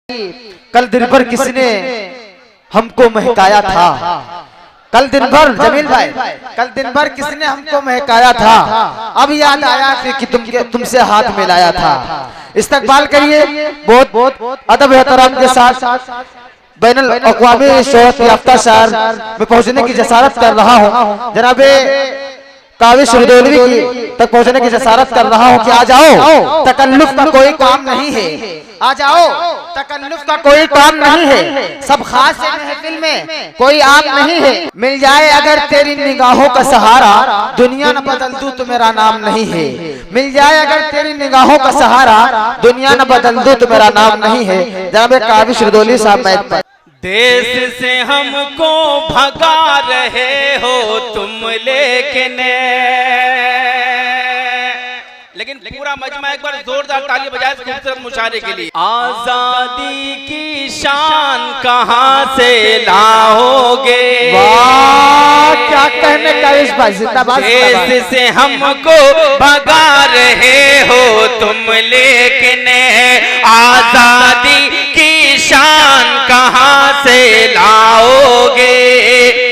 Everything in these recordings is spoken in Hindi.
कल दिन भर किसने हमको महकाया था। कल दिन भर जमील भाई, कल दिन भर किसने हमको महकाया था। अब याद आया कि तुमसे हाथ मिलाया था। इस्तकबाल करिए बहुत बहुत अदब एहतराम के साथ बैनुल अक़वामी शोहरत याफ्ता शहर में पहुंचने की जसारत कर रहा हूं। जनाबे काविश रुदौलवी की तक पहुंचने की जसारत कर रहा हूं कि आ जाओ, तकल्लुफ का कोई काम नहीं है। आ जाओ, तकल्लुफ का कोई काम नहीं है। सब खास है महफिल में, कोई आम नहीं है। मिल जाए अगर तेरी निगाहों का सहारा, दुनिया न बदल दूं तो मेरा नाम नहीं है। मिल जाए अगर तेरी निगाहों का सहारा, दुनिया न बदल दूं तो मेरा नाम नहीं है। जनाब काविश रुदौलवी साहब माइक पर। देश से हमको भगा रहे हो तुम, लेकिन पूरा मजमा एक बार जोरदार ताली बजाए खूबसूरत मुशायरे के लिए। आजादी की शान कहाँ से लाओगे, वाह क्या कहने का इस भाई, जिंदाबाद। देश से हमको भगा रहे हो तुम, लेकिन आजादी की शान कहाँ से लाओगे,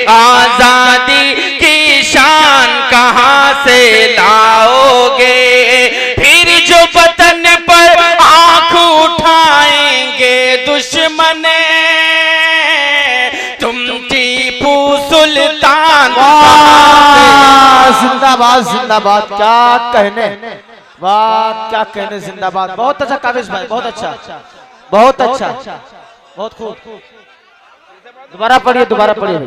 आजादी की शान कहाँ से लाओगे। फिर जो वतन पर आंख उठाएंगे दुश्मन, तुम टीपू सुल्तान। जिंदाबाद जिंदाबाद, क्या कहने, वाह क्या कहने, जिंदाबाद। बहुत अच्छा काविश भाई, बहुत अच्छा, बहुत अच्छा, बहुत खूब। दोबारा पढ़िए, दोबारा पढ़िए।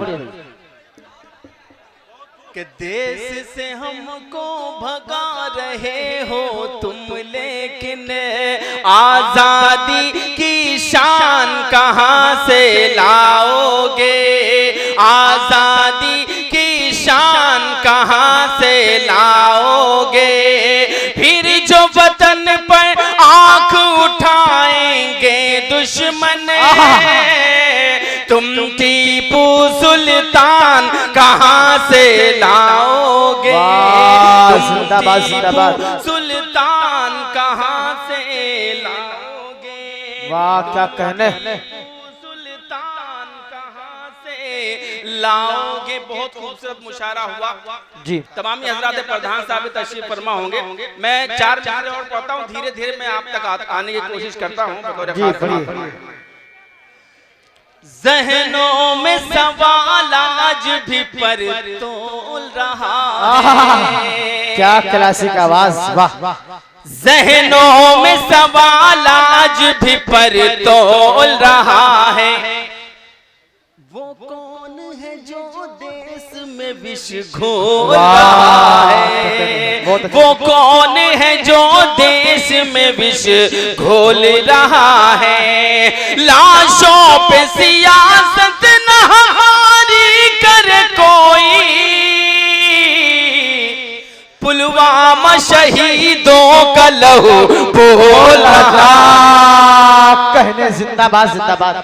कि देश से हमको भगा रहे हो तुम, लेकिन आजादी की शान कहाँ से लाओगे, आजादी की शान कहाँ से लाओगे। फिर जो वतन पर आंख उठाएंगे दुश्मन, तुम टीपू सुल्तान कहाँ से लाओगे, जिंदाबाद जिंदाबाद, सुल्तान कहाँ से लाओगे। वाह क्या कहने, सुल्तान कहाँ से लाओगे। बहुत खूबसूरत मुशायरा हुआ जी। तमामी हजरात प्रधान साहब तशरीफ फरमा होंगे। मैं 4 मिसरे और पढ़ता हूँ, धीरे धीरे मैं आप तक आने की कोशिश करता हूँ। ज़हनों में सवाल आज भी पर तोल रहा है, क्या क्लासिक आवाज, वाह। ज़हनों में सवाल आज भी पर तोल रहा है। वो कौन है जो देश में विष घोल रहा है, वो कौन है जो देश में विष घोल रहा है। लाशों पे सियासत न हमारी करे कोई, पुलवामा शहीदों का लहू बोल रहा। कहने जिंदाबाद जिंदाबाद,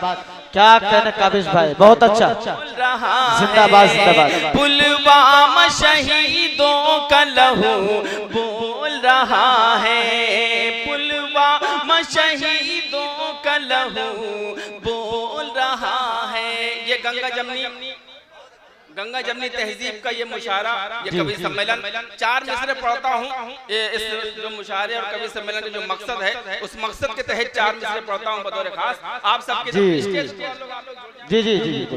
क्या कहने काबिश भाई, बहुत अच्छा, जिंदाबाद जिंदाबाद। पुलवामा शहीदों का लहू बोल रहा है, पुलवामा शहीदों का लहू बोल रहा है। ये गंगा जमनी तहजीब का ये मुशायरा, ये कवि सम्मेलन 4 मिसरे पढ़ता हूँ। इस जो मुशायरे और कवि सम्मेलन का जो मकसद है, उस मकसद के तहत 4 मिसरे पढ़ता हूँ बतौर खास आप सबके जी जी जी,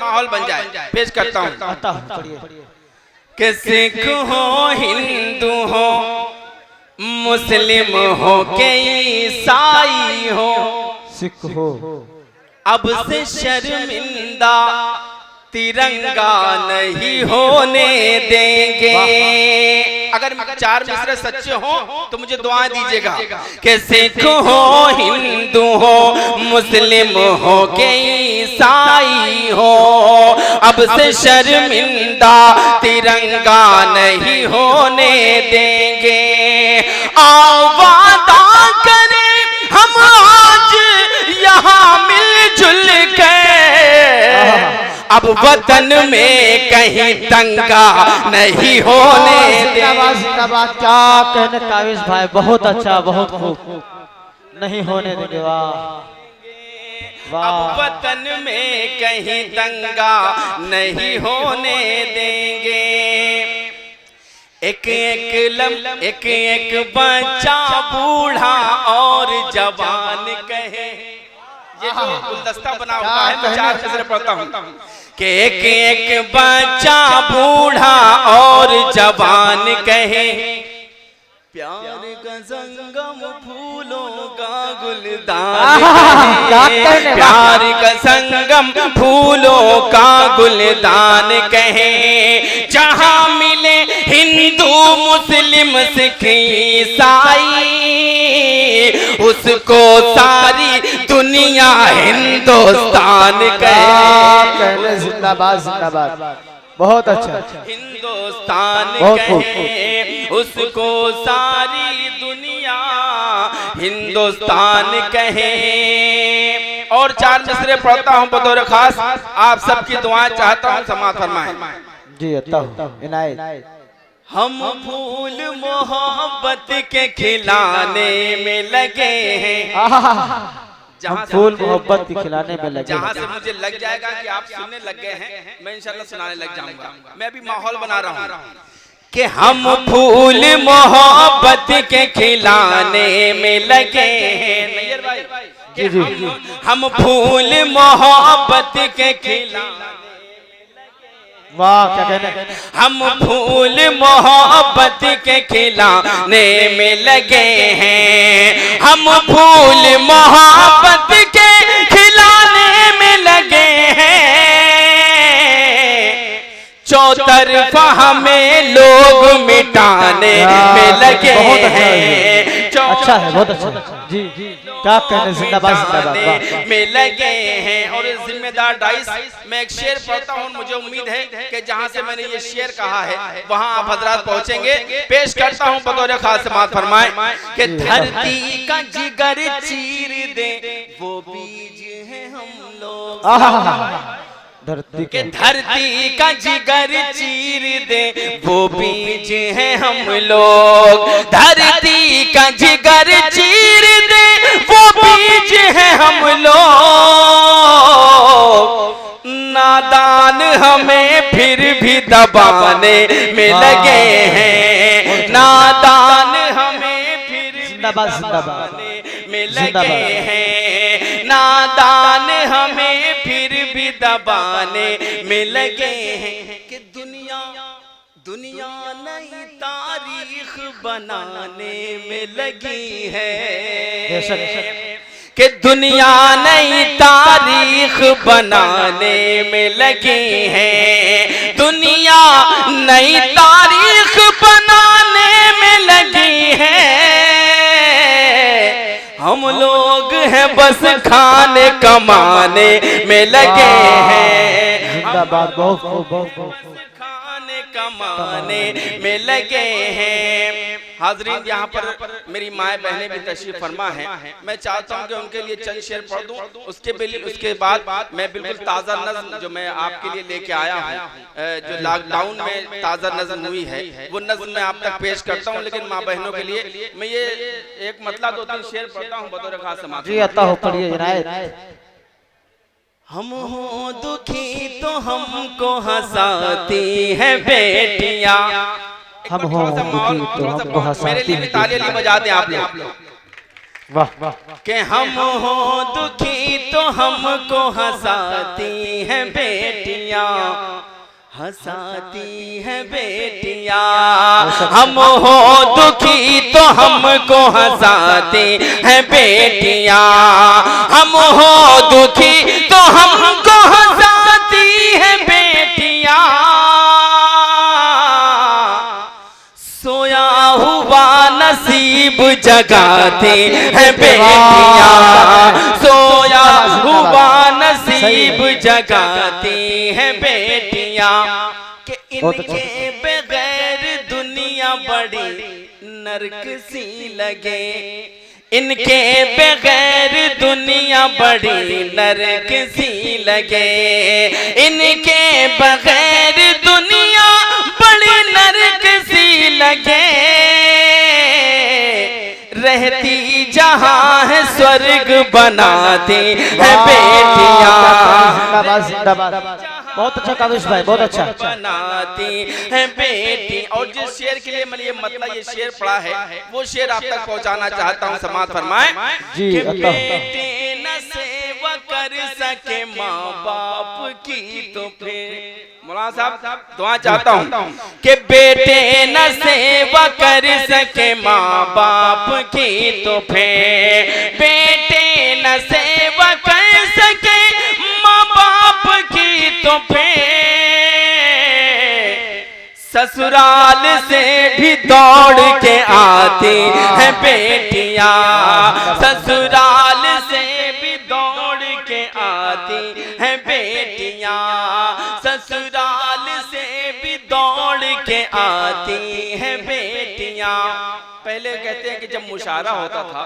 माहौल बन जाए। पेश करता हूँ कि सिख हो, हिंदू हो, मुस्लिम हो के ईसाई हो, सिख हो, अब से शर्मिंदा तिरंगा नहीं होने देंगे। अगर 4 मिसरे सच्चे हो तो मुझे दुआएं दीजिएगा कि सिख हो, हिंदू हो, मुस्लिम हो के ईसाई हो, अब से शर्मिंदा तिरंगा नहीं होने देंगे। आओ वादा करें हम आज यहाँ मिलजुल कर, अब वतन में कहीं दंगा नहीं होने। जिंदाबाद जिंदाबाद, क्या कहने काविश भाई, बहुत अच्छा, बहुत खूब। नहीं होने देंगे। वाह वाह। अब वतन में कहीं दंगा नहीं होने देंगे। एक एक बच्चा बूढ़ा और जवान कहे। ये जो गुलदस्ता बना हुआ है, मैं 4 मिसरे पढ़ता हूँ कि एक एक बच्चा बूढ़ा और जवान कहे, प्यार का संगम फूलों का गुलदान कहे, प्यार का संगम फूलों का गुलदान कहे। जहाँ मिले हिंदू मुस्लिम सिख ईसाई, उसको सारी दुनिया हिंदुस्तान कहे। जिंदाबाद जिंदाबाद। बहुत अच्छा। हिंदुस्तान कहे, उसको सारी दुनिया हिंदुस्तान कहे। और 4 मिसरे पढ़ता हूँ बतौर खास, आप सबकी दुआएं चाहता हूँ, समाअत फरमाएं। जी इनायत। हम फूल मोहब्बत के खिलाने में लगे हैं। हम फूल मोहब्बत के खिलाने में लगे। जहाँ से मुझे लग जाएगा कि आप सुनने लग गए हैं, मैं इंशाल्लाह सुनाने लग जाऊंगा। मैं भी माहौल बना रहा हूँ कि हम फूल मोहब्बत के खिलाने में लगे हैं। नैयर भाई, जी। हम फूल मोहब्बत के खिलाने। वाह क्या कहने। हम फूल मोहब्बत के खिलाने में लगे हैं। हम फूल मोहब्बत के खिलाने में लगे हैं। चौतरफा हमें लोग मिटाने में लगे हैं। अच्छा है, बहुत अच्छा। जी क्या कहने। जिंदाबाद में लगे हैं। और जिम्मेदार डाइस मैं एक शेर पढ़ता हूँ, मुझे उम्मीद है कि जहाँ से मैंने ये शेर कहा है वहाँ आप हजरात पहुँचेंगे। पेश करता हूँ बतौर खास, समाअत फरमाएं कि धरती का जिगर चीर दे वो बीज है हम लोग। धरती का जिगर चीर दे वो बीज है हम लोग। धरती का जिगर चीर दे वो बीज है हम लोग। नादान हमें फिर भी दबाने में लगे हैं। नादान हमें फिर भी दबाने में लगे हैं। नादान हमें फिर भी दबाने में लगे हैं। कि दुनिया नई तारीख बनाने में लगी है। कि दुनिया नई तारीख बनाने में लगी है। दुनिया नई तारीख बनाने में लगी है। हम लोग हैं बस खाने कमाने में लगे हैं। जिंदाबाद। बहुत खाने कमाने में लगे हैं। हाजरीन, यहाँ पर मेरी माए बहनें भी तशरीफ फरमा हैं। मैं चाहता हूँ कि उनके लिए चंद शेर पढ़ दूँ। उसके बाद मैं बिल्कुल ताज़ा नज़्म जो मैं आपके लिए लेके आया हूँ, जो लॉकडाउन में ताज़ा नज़्म हुई है, वो नज़्म मैं आप तक पेश करता हूँ। लेकिन माँ बहनों के लिए मैं ये एक मतलब 2-3 शेर पढ़ता हूँ बतौर खास समाअत। जी अता हो, पढ़िए इनायत। हम हो दुखी तो हमको हंसाती है बेटियां। हम हो दुखी तो हमको हंसाती। मेरे लिए भी तालियां बजा दें आप लोग। वाह। कि हम हो दुखी तो हमको हंसाती है बेटियां, हंसाती है बेटियां। हम हो दुखी तो हमको हंसाती है बेटियां। हम हो दुखी तो हमको हंसाती है बेटियां। सोया हुआ नसीब जगाती है बेटियां। सोया हुआ नसीब जगाती है बेटियां। कि इनके बगैर दुनिया बड़ी नरक सी लगे। इनके बगैर दुनिया बड़ी नरक सी लगे। इनके बगैर दुनिया बड़ी नरक सी लगे। रहती जहाँ जहाँ है स्वर्ग बनाती है बेटियां। बहुत अच्छा काविश भाई, बहुत अच्छा। बनाती है बेटी। और जिस शेर के लिए मैंने ये मतलब ये शेर पढ़ा है वो शेर आप तक पहुंचाना चाहता हूँ, समाज फरमाए जी। कि बेटे न सेवा कर सके माँ बाप की तो फिर, मौलाना साहब दुआ चाहता हूँ कि बेटे न सेवा कर सके माँ बाप की तो फिर, बेटे न सेवा कर सके माँ बाप की तो फिर, ससुराल से भी दौड़ के आती है बेटियां, ससुराल से भी दौड़ के आती है बेटियां, ससुराल से भी दौड़ के आती है बेटियां। पहले कहते हैं कि जब मुशारा होता था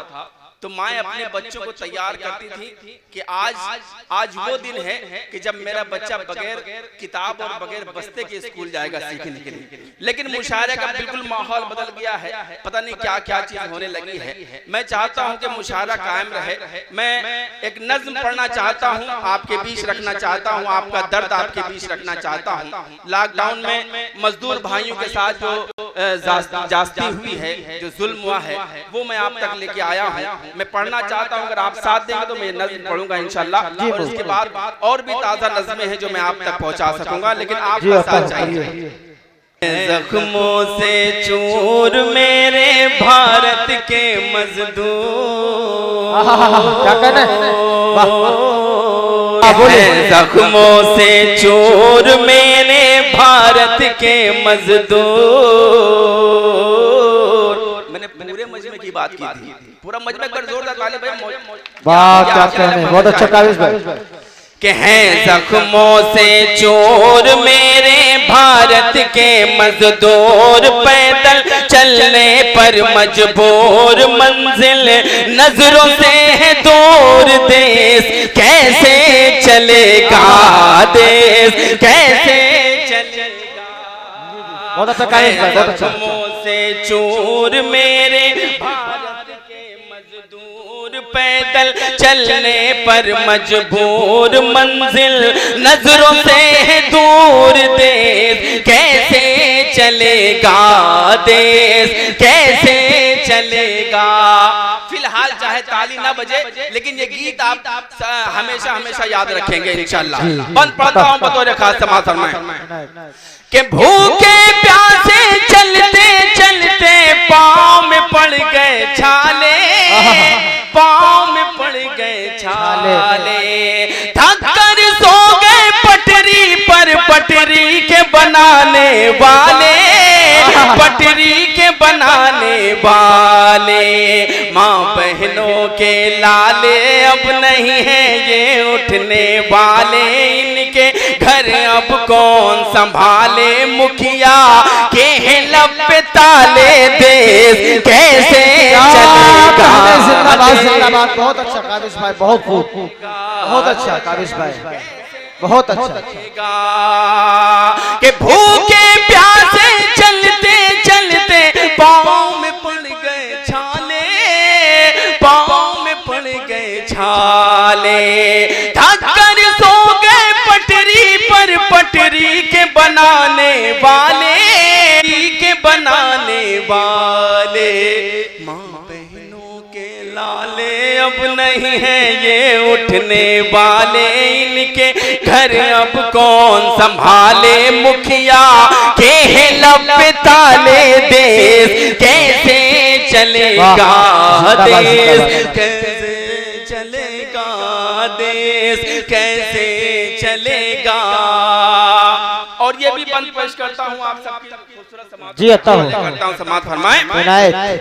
तो माँ अपने बच्चों को तैयार करती थी कि आज वो दिन है कि जब मेरा बच्चा बगैर किताब और बगैर बस्ते के स्कूल जाएगा सीखने के लिए। लेकिन मुशायरे का बिल्कुल माहौल बदल गया है, पता नहीं क्या क्या चीज होने लगी है। मैं चाहता हूं कि मुशायरा कायम रहे। मैं एक नज्म पढ़ना चाहता हूं, आपके बीच रखना चाहता हूं, आपका दर्द आपके बीच रखना चाहता हूं। लॉकडाउन में मजदूर भाइयों के साथ जो जास्ती हुई है, जो जुल्म हुआ है, वो मैं आप तक लेके आया हूं। मैं पढ़ना चाहता हूं, अगर आप साथ देंगे तो मैं नज़्म पढ़ूंगा इंशाल्लाह, और उसके बाद और भी ताज़ा नज़्में हैं जो मैं आप तक पहुंचा सकूंगा, लेकिन आपका साथ चाहिए। जख्मों से चूर मेरे भारत के मजदूर, क्या कहना है? जख्मों से चूर मेरे भारत के मजदूर। मैंने पूरे मजमे की बात की थी, पूरा मजमे कर जोरदार ताली भाई। वाह क्या कहने, बहुत अच्छा काविश भाई। कि हैं जख्मों से चोर मेरे भारत के मजदूर, पैदल चलने पर मजबूर, मंजिल नजरों से है दूर, देश कैसे चलेगा, देश कैसे चलेगा। बहुत अच्छा काविश भाई, बहुत अच्छा। जख्मों से चोर मेरे भारत के मजदूर, पैदल चलने पर मजबूर, मंजिल नजरों से दूर, देश कैसे चलेगा, देश कैसे चलेगा। फिलहाल चाहे ताली ना बजे, लेकिन ये गीत आप हमेशा हमेशा याद रखेंगे इंशाल्लाह। बंद पढ़ता हूँ बतौर खास समाज फरमाएं कि भूखे प्यासे चलते चलते पाँव में पड़ गए छाले, पाँव में पड़ गए छाले, थक कर सो गए पटरी पर, पटरी के बनाने वाले, पटरी के बनाने वाले, माँ बहनों के लाले अब नहीं है ये उठने वाले, इनके घर अब कौन संभाले, मुखिया के लब पे ताले, देश कैसे चलेगा। जिंदाबाद। बहुत अच्छा काविश भाई, बहुत खूब, बहुत अच्छा काविश भाई, बहुत अच्छा। कि भूखे प्यासे चलते चलते पाँव में पड़ गए छाले, पाँव में पड़ गए छाले, थक कर सो गए पटरी पर, पटरी के बनाने वाले, के बनाने वाले, माँ बहनों के लाले अब नहीं है ये उठने वाले, इनके घर अब कौन संभाले, मुखिया के लब पे ताले, देश कैसे चलेगा, देश कैसे चलेगा, देश कैसे चलेगा। और ये भी बंद पेश करता हूँ आप सबकी खूबसूरत समाज जी, करता हूँ समाज फरमाएं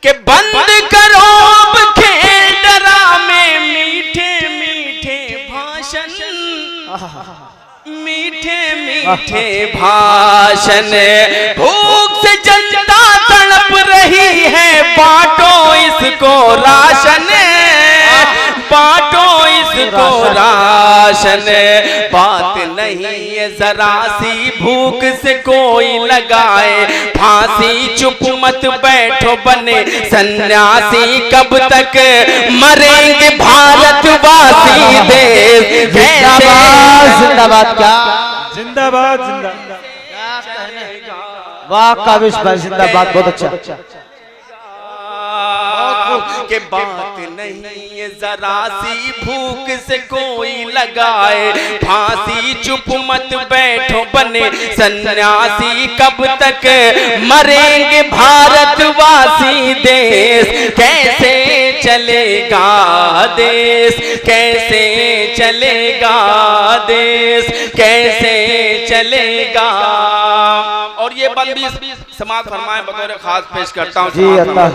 कि बंद करो अब खेल डरामे, मीठे मीठे भाषण, मीठे मीठे भाषण, भूख से जनता तड़प रही है, बांटो इसको राशन, बांटो को राशन, बात नहीं है जरा सी भूख से कोई लगाए फांसी, चुप मत बैठो बने सन्यासी, कब तक मरेंगे भारतवासी देश। जिंदाबाद जिंदाबाद, क्या जिंदाबाद जिंदाबाद। वाह काविश भाई जिंदाबाद, बहुत अच्छा। के बात नहीं है जरा सी भूख से कोई लगाए फांसी, चुप मत बैठो बने सन्यासी, कब तक मरेंगे भारतवासी देश। कैसे चलेगा देश, कैसे चलेगा देश, कैसे चलेगा। और ये बंद भी समाज फरमाए बतौर खास पेश करता हूँ जी अल्लाह।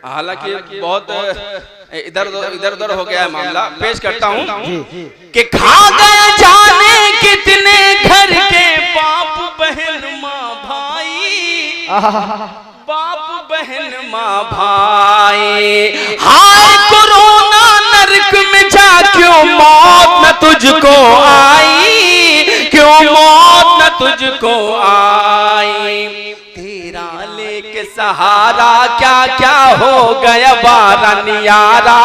हालांकि बहुत इधर उधर हो गया है मामला, पेश करता हूँ कि खा गए जाने कितने घर के बाप बहन माँ भाई, बाप बहन माँ भाई। हाय कोरोना नरक में जा क्यों मौत न तुझको आई, क्यों मौत न तुझको आई। तेरा लेके सहारा क्या क्या हो गया बारा नियारा,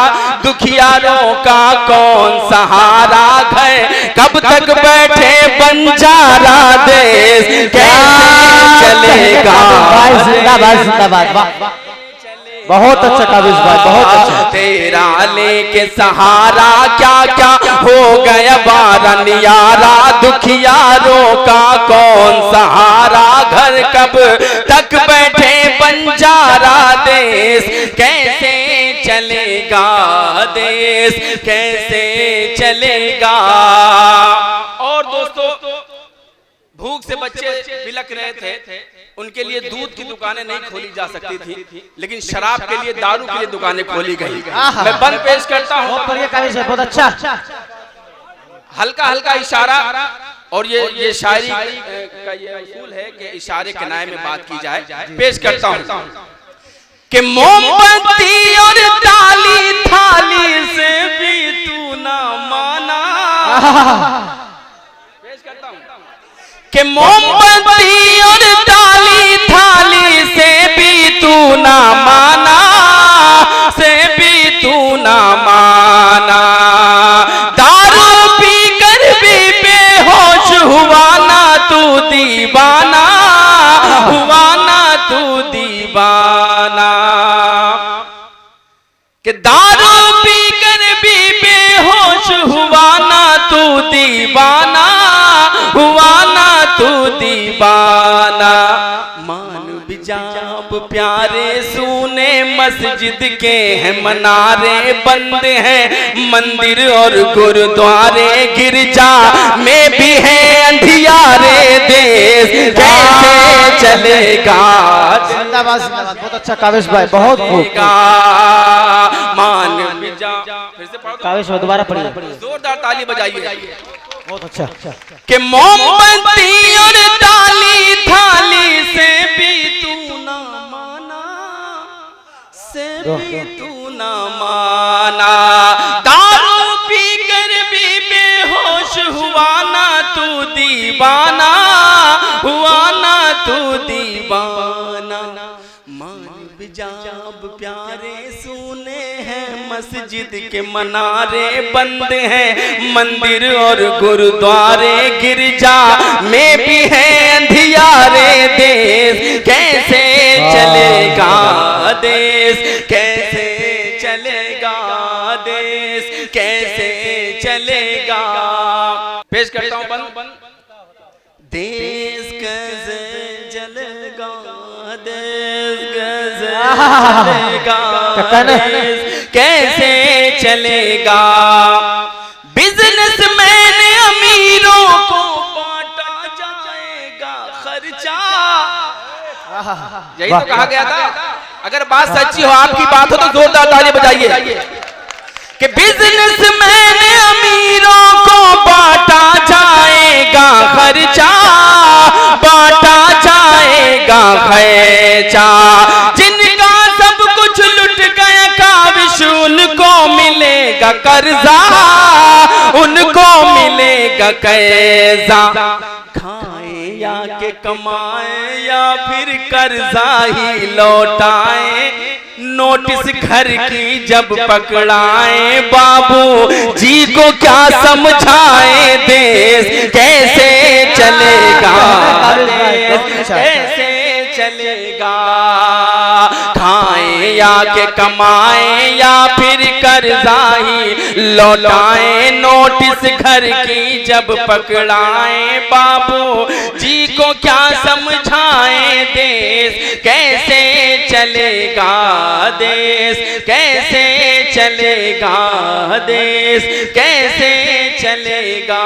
दुखियारों का कौन सहारा, घर कब तक बैठे बंजारा देश। कैसे चलेगा। जिंदाबाद जिंदाबाद, बहुत अच्छा काविश भाई, बहुत अच्छा। तेरा लेके सहारा क्या क्या हो गया बारा नियारा, दुखियारों का कौन सहारा, घर कब तक बैठे बंजारा देश। कैसे चलेगा देश, कैसे चलेगा। और दोस्तों भूख से बच्चे बिलक रहे थे, उनके लिए दूध की दुकानें नहीं खोली जा सकती थी, लेकिन शराब के लिए दारू के लिए दुकानें खोली गई। मैं बंद पेश करता हूँ, बहुत अच्छा। हल्का हल्का इशारा। और ये शायरी का ये उसूल है कि इशारे किनारे में बात की जाए। पेश करता हूँ कि मोमबत्ती और ताली थाली से भी तू ना माना। पेश करता हूँ कि मोमबत्ती और ताली थाली से भी तू ना माना, से भी तू ना माना। दारू पी कर भी बेहोश हुआ ना तू दीवाना, हुआ ना तू दीवाना। कि दारू पी कर भी बेहोश हुआ ना तू दीवाना, हुआ ना तू दीवाना। मान बिजाब प्यारे सुने मस्जिद के हैं मनारे, बंद हैं मंदिर और गुरुद्वारे, गिरजा में भी है अंधियारे देश। कैसे चलेगा। जिंदाबाद जिंदाबाद, बहुत अच्छा काविश भाई, बहुत खूब। मान बिजाब, फिर से पढ़ो काविश भाई दोबारा पढ़िए, जोरदार ताली बजाइए। बहुत अच्छा। कि मोमबत्ती और ताली थाली से भी तू ना माना, से भी तू ना माना। दारू पी कर भी बेहोश हुआ ना तू दीवाना, हुआ ना तू दीवाना। मान बिजाब प्यारे सुने हैं मस्जिद के मनारे, बंद हैं मंदिर और गुरुद्वारे, गिरजा में भी है अंधियारे देश। कैसे चलेगा देश, कैसे चलेगा देश, कैसे चलेगा। पेश करता हूँ बंद। देश कैसे चलेगा, देश कैसे चलेगा, देश कैसे चलेगा। बिजनेसमैन अमीरों को बांटा जाएगा खर्चा। यही तो कहा गया था। अगर बात सच्ची हो, आपकी बात हो, तो जोरदार ताली बजाइए। कि बिजनेसमैन अमीरों को बांटा जाएगा खर्चा, बांटा जाएगा खर्चा। जिनका सब कुछ लुट गया काविश उनको मिलेगा कर्जा, का कैसा, खाए या के कमाए या फिर कर्जा ही लौटाए, नोटिस घर की जब पकड़ाए, बाबू जी को क्या समझाए, देश कैसे चलेगा, देश कैसे चलेगा। खाए या के कमाए या फिर कर्जा ही लौटाए, नोटिस घर की जब पकड़ाए, बाबू जी को क्या समझाए, देश कैसे चलेगा, देश कैसे चलेगा, देश कैसे चलेगा।